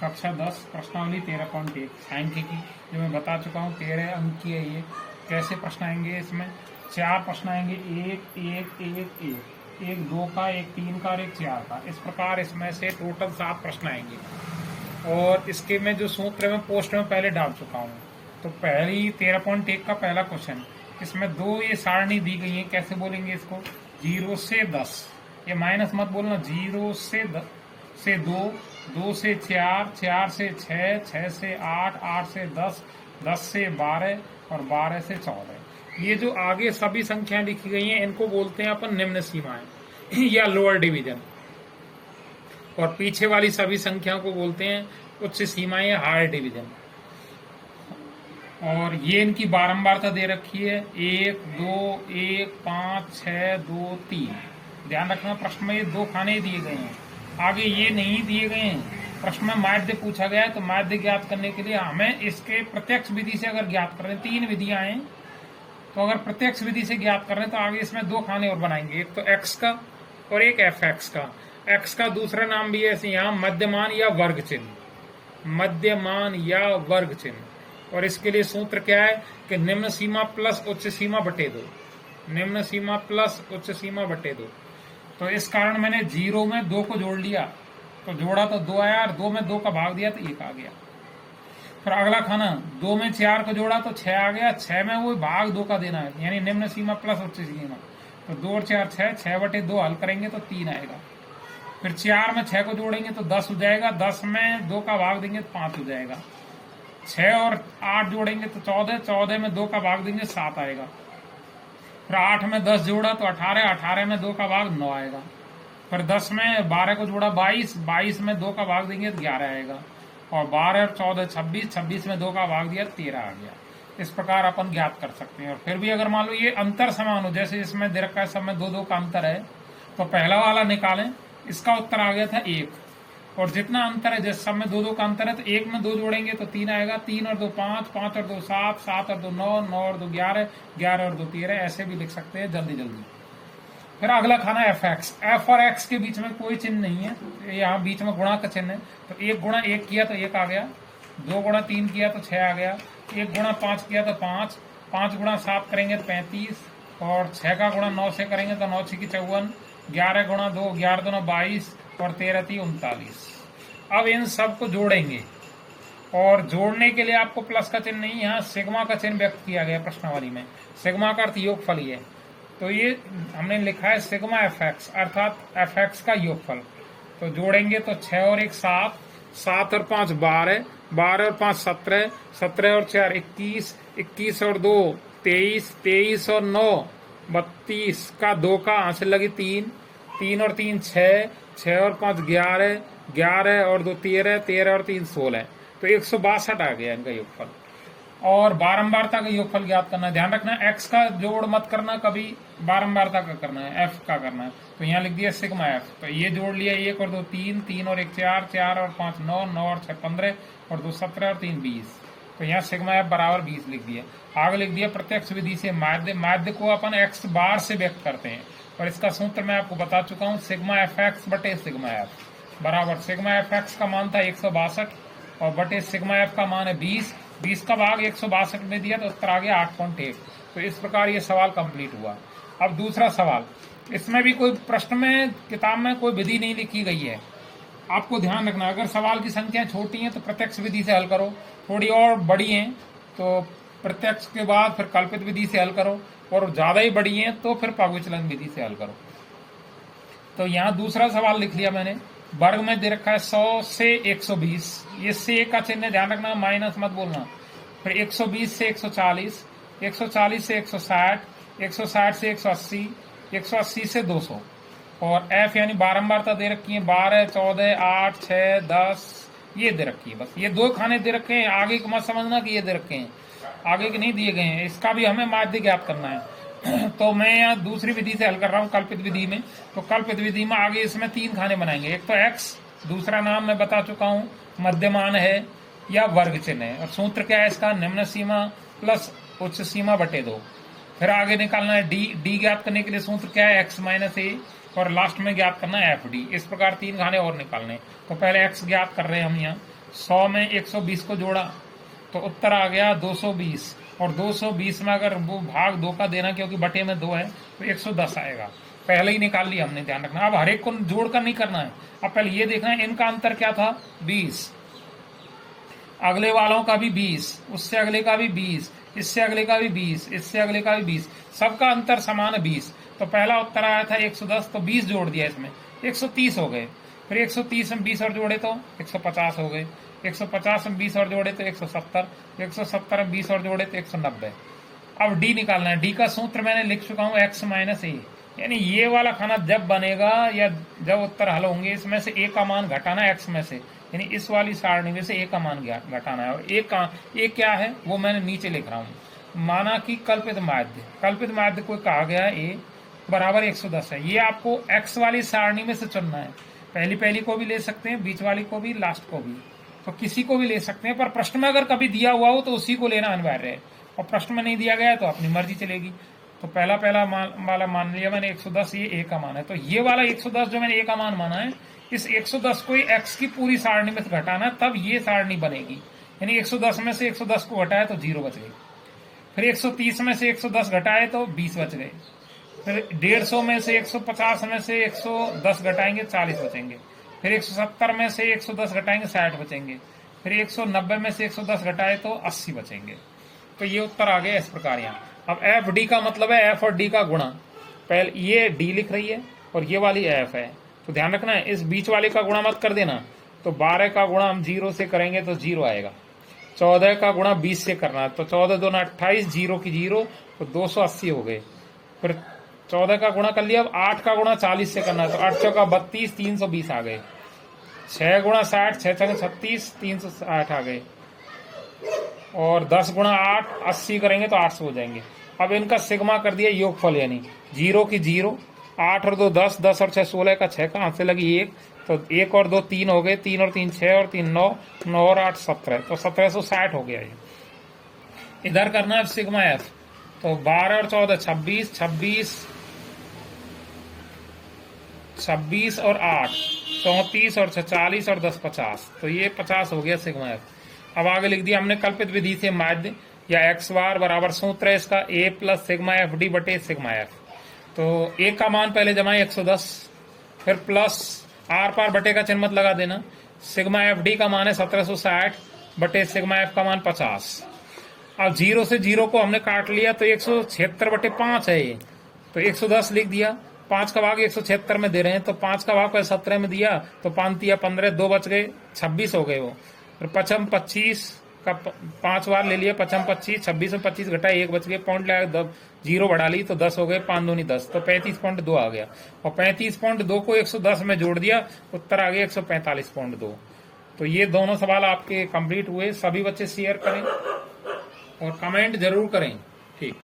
कक्षा 10 प्रश्नावली 13.1 सांख्यिकी जो मैं बता चुका हूँ 13 अंक की है ये। कैसे प्रश्न आएंगे इसमें? 4 प्रश्न आएंगे, एक एक एक एक एक 2 का, एक 3 का और एक 4 का। इस प्रकार इसमें से टोटल 7 प्रश्न आएंगे और इसके में जो सूत्र में पोस्ट में पहले डाल चुका हूँ। तो पहली 13.1 का पहला क्वेश्चन, इसमें 2 ये सारणी दी गई है। कैसे बोलेंगे इसको? 0 से 10, ये माइनस मत बोलना, 0 से 2, 2 से 4, 4 से 6, 6 से 8, 8 से 10, 10 से 12 और 12 से 14। ये जो आगे सभी संख्याएं लिखी गई हैं इनको बोलते हैं अपन निम्न सीमाएं या लोअर डिवीजन, और पीछे वाली सभी संख्याओं को बोलते हैं उच्च सीमाएं या हायर डिवीजन। और ये इनकी बारंबारता दे रखी है, 1 2 1 5 6 2 3। ध्यान रखना प्रश्न में ये 2 खाने दिए गए हैं, आगे ये नहीं दिए गए हैं। प्रश्न में माध्य पूछा गया है तो माध्य ज्ञात करने के लिए हमें इसके प्रत्यक्ष विधि से अगर ज्ञात कर रहे हैं, 3 विधियां हैं, तो अगर प्रत्यक्ष विधि से ज्ञात कर रहे हैं तो आगे इसमें 2 खाने और बनाएंगे, एक तो एक्स का और एक एफ एक्स का। एक्स का दूसरा नाम भी है ऐसे यहाँ मध्यमान या वर्ग चिन्ह, मध्यमान या वर्ग चिन्ह। और इसके लिए सूत्र क्या है कि निम्न सीमा प्लस उच्च सीमा बटे 2, निम्न सीमा प्लस उच्च सीमा बटे 2। तो इस कारण मैंने 0 में 2 को जोड़ लिया, तो जोड़ा तो 2 आया, और 2 में 2 का भाग दिया तो 1 आ गया। फिर अगला खाना, 2 में 4 को जोड़ा तो 6 आ गया, 6 में वो भाग 2 का देना है, यानी निम्न सीमा प्लस उच्च सीमा। तो 2 और 4 6, 6 बटे 2 हल करेंगे तो 3 आएगा। फिर 4 में 6 को जोड़ेंगे तो 10 हो जाएगा, 10 में 2 का भाग देंगे तो 5 हो जाएगा। 6 और 8 जोड़ेंगे तो 14, 14 में 2 का भाग देंगे 7 आएगा। फिर 8 में 10 जोड़ा तो 18, 18 में 2 का भाग 9 आएगा। फिर 10 में 12 को जोड़ा 22, 22 में 2 का भाग देंगे तो 11 आएगा। और 12 और 14 26, 26 में 2 का भाग दिया 13 आ गया। इस प्रकार अपन ज्ञात कर सकते हैं। और फिर भी अगर मान लो ये अंतर समान हो, जैसे इसमें दे रखा है सब में 2-2 का अंतर है, तो पहला वाला निकालें, इसका उत्तर आ गया था 1। और जितना अंतर है, जैसे सब में 2-2 का अंतर है, तो 1 में 2 जोड़ेंगे तो 3 आएगा, 3 और 2 5, 5 और 2 7, 7 और 2 9, 9 और 2 11, 11 और 2 13। ऐसे भी लिख सकते हैं जल्दी जल्दी। फिर अगला खाना एफ एक्स। एफ और एक्स के बीच में कोई चिन्ह नहीं है, यहाँ बीच में गुणा का चिन्ह है। तो 1 गुणा 1 किया तो 1 आ गया, 2 गुणा 3 किया तो 6 आ गया, 1 गुणा 5 किया तो 5, 5 गुणा 7 करेंगे तो 35, और 6 का गुणा 9 से करेंगे तो 9 6 54, 11 गुणा 2, 11 2 22 और 13 3 39। अब इन सब को जोड़ेंगे, और जोड़ने के लिए आपको प्लस का चिन्ह नहीं, यहाँ सिग्मा का चिन्ह व्यक्त किया गया प्रश्नावली में। सिग्मा का अर्थ योगफल ही है, तो ये हमने लिखा है सिग्मा एफ एक्स, अर्थात एफ एक्स का योगफल। तो जोड़ेंगे तो 6 और 1 7, 7 और 5 12, 12 और 5 17, 17 और 4 21, 21 और 2 23, 23 और 9 32 का 2 का हासिल लगी 3, 3 और 3 6, 6 और 5 11, 11 और 2 13, 13 और 3 16। तो 162 आ गया इनका योगफल। और बारंबारता का योगफल ज्ञात करना है। ध्यान रखना एक्स का जोड़ मत करना, कभी बारंबारता का करना है, एफ का करना है। तो यहाँ लिख दिया सिग्मा एफ। तो ये जोड़ लिया, 1 और 2 3, 3 और 1 4, 4 और 5 9, 9 और 6 15 और 2 17 और 3 20। तो यहाँ सिग्मा एफ बराबर 20 लिख दिया। आगे लिख दिया प्रत्यक्ष विधि से माध्य। माध्य को अपन एक्स बार से व्यक्त करते हैं, और इसका सूत्र मैं आपको बता चुका हूँ, सिग्मा एफ एक्स बटे सिग्मा एफ बराबर सिग्मा एफ एक्स का मान था 162 और बटे सिग्मा एफ का मान है 20। 20 का भाग 162 में दिया तो उत्तर आ गया 8.1। तो इस प्रकार ये सवाल कंप्लीट हुआ। अब दूसरा सवाल, इसमें भी कोई प्रश्न में किताब में कोई विधि नहीं लिखी गई है। आपको ध्यान रखना, अगर सवाल की संख्या छोटी है तो प्रत्यक्ष विधि से हल करो, थोड़ी और बड़ी है तो प्रत्यक्ष के बाद फिर कल्पित विधि से हल करो, और ज्यादा ही बड़ी है तो फिर पागविचलन विधि से हल करो। तो यहाँ दूसरा सवाल लिख लिया मैंने। वर्ग में दे रखा है 100 से 120, ये से का चिन्ह ध्यान रखना, माइनस मत बोलना। फिर 120 से 140, 140 से 160, 160 से 180, 180 से 200। और एफ यानी बारंबारता दे रखी है 12 14 8 6 10, ये दे रखी है। बस ये 2 खाने दे रखे हैं, आगे को मत समझना कि ये दे रखे हैं, आगे के नहीं दिए गए हैं। इसका भी हमें माध्य ज्ञात करना है। तो मैं यहाँ दूसरी विधि से हल कर रहा हूँ, कल्पित विधि में। तो कल्पित विधि में आगे इसमें 3 खाने बनाएंगे, एक तो एक्स, दूसरा नाम मैं बता चुका हूँ मध्यमान है या वर्ग चिन्ह है, और सूत्र क्या है इसका, निम्न सीमा प्लस उच्च सीमा बटे 2। फिर आगे निकालना है डी। डी ज्ञात करने के लिए सूत्र क्या है, एक्स माइनस ए, और लास्ट में ज्ञात करना है एफ डी। इस प्रकार 3 खाने और निकालने। तो पहले एक्स ज्ञात कर रहे हैं हम यहाँ, 100 में 120 को जोड़ा तो उत्तर आ गया 220, और 220 में अगर वो भाग 2 का देना क्योंकि बटे में 2 है तो 110 आएगा। पहले ही निकाल लिया हमने, ध्यान रखना। अब हर एक को जोड़कर नहीं करना है, अब पहले ये देखना है इनका अंतर क्या था, 20, अगले वालों का भी 20, उससे अगले का भी 20, इससे अगले का भी 20, इससे अगले का भी 20, सबका अंतर समान है 20। तो पहला उत्तर आया था 110, तो 20 जोड़ दिया इसमें, 130 हो गए। फिर 130 में 20 और जोड़े तो 150 हो गए, 150 में 20 और जोड़े तो 170, 170 में 20 और जोड़े तो 190। अब डी निकालना है। डी का सूत्र मैंने लिख चुका हूं, x माइनस ए, यानी ये वाला खाना जब बनेगा या जब उत्तर हल होंगे इसमें से ए का मान घटाना है x में से, यानी इस वाली सारणी में से ए का मान घटाना है। और ए क्या है वो मैंने नीचे लिख रहा हूं। माना कि कल्पित माध्य को कहा गया है ए बराबर 110 है। ये आपको x वाली सारणी में से चुनना है, पहली को भी ले सकते हैं, बीच वाली को भी, लास्ट को भी, तो किसी को भी ले सकते हैं। पर प्रश्न में अगर कभी दिया हुआ हो तो उसी को लेना अनिवार्य है, और प्रश्न में नहीं दिया गया है तो अपनी मर्जी चलेगी। तो पहला वाला मान लिया मैंने 110, ये ए का मान है। तो ये वाला 110 जो मैंने ए का मान माना है, इस 110 को x की पूरी सारणी में से घटाना है, तब ये सारणी बनेगी। यानी 110 में से 110 को घटाए तो 0 बच गई। फिर 130 में से 110 घटाए तो 20 बच गए। फिर 150 में से 150 में से 110 घटाएंगे 40 बचेंगे। फिर 170 में से 110 घटाएंगे 60 बचेंगे। फिर 190 में से 110 घटाए तो 80 बचेंगे। तो ये उत्तर आ गया इस प्रकार यहाँ। अब एफ डी का मतलब है एफ और डी का गुणा। पहले ये डी लिख रही है और ये वाली एफ है, तो ध्यान रखना है इस बीच वाले का गुणा मत कर देना। तो 12 का गुणा हम 0 से करेंगे तो 0 आएगा। 14 का गुणा 20 से करना है तो 14 दूना 28, 0 की 0, तो 280 हो गए। फिर 14 का गुणा कर लिया। अब 8 का गुणा 40 से करना है तो 8 चौका 32, 320 आ गए। 6 गुणा 60, 6 चौका 36, 360 आ गए। और 10 गुणा 8, 80 करेंगे तो 800 हो जाएंगे। अब इनका सिग्मा कर दिया योगफल, यानी 0 की 0, 8 और 2 10, 10 और 6 16 का 6 का हाथ से लगी 1, तो 1 और 2 3 हो गए, 3 और 3 6 और 3 9, 9 और 8 17, तो 1760 हो गया ये। इधर करना है सिग्मा एफ, तो 12 और 14 26, 26 और 8 34 और 40 और 10 50, तो ये 50 हो गया सिग्मा एफ। अब आगे लिख दिया हमने कल्पित विधि से माध्य या एक्स बार बराबर सूत्र है इसका ए प्लस सिग्मा एफ डी बटे सिग्मा एफ। तो ए का मान पहले जमाए 110, फिर प्लस आर पार बटे का चिन्ह मत लगा देना। सिग्मा एफ डी का मान है 1760 बटे सिग्मा एफ का मान 50। अब 0 से 0 को हमने काट लिया तो 176 बटे 5 है ये, तो 110 लिख दिया। 5 का भाग 176 में दे रहे हैं तो 5 का भाग 17 में दिया तो 5 दिया 15, 2 बच गए, 26 हो गए वो। फिर 55 25 का 5 बार ले लिया, 55 25, 26 में 25 घटा 1 बच गए, पॉइंट लगा 0 बढ़ा ली तो 10 हो गए, 5 दूनी 10, तो 35.2 आ गया। और 35.2 को 110 में जोड़ दिया, उत्तर आ गया 145.2। तो ये दोनों सवाल आपके कंप्लीट हुए। सभी बच्चे शेयर करें और कमेंट जरूर करें। ठीक।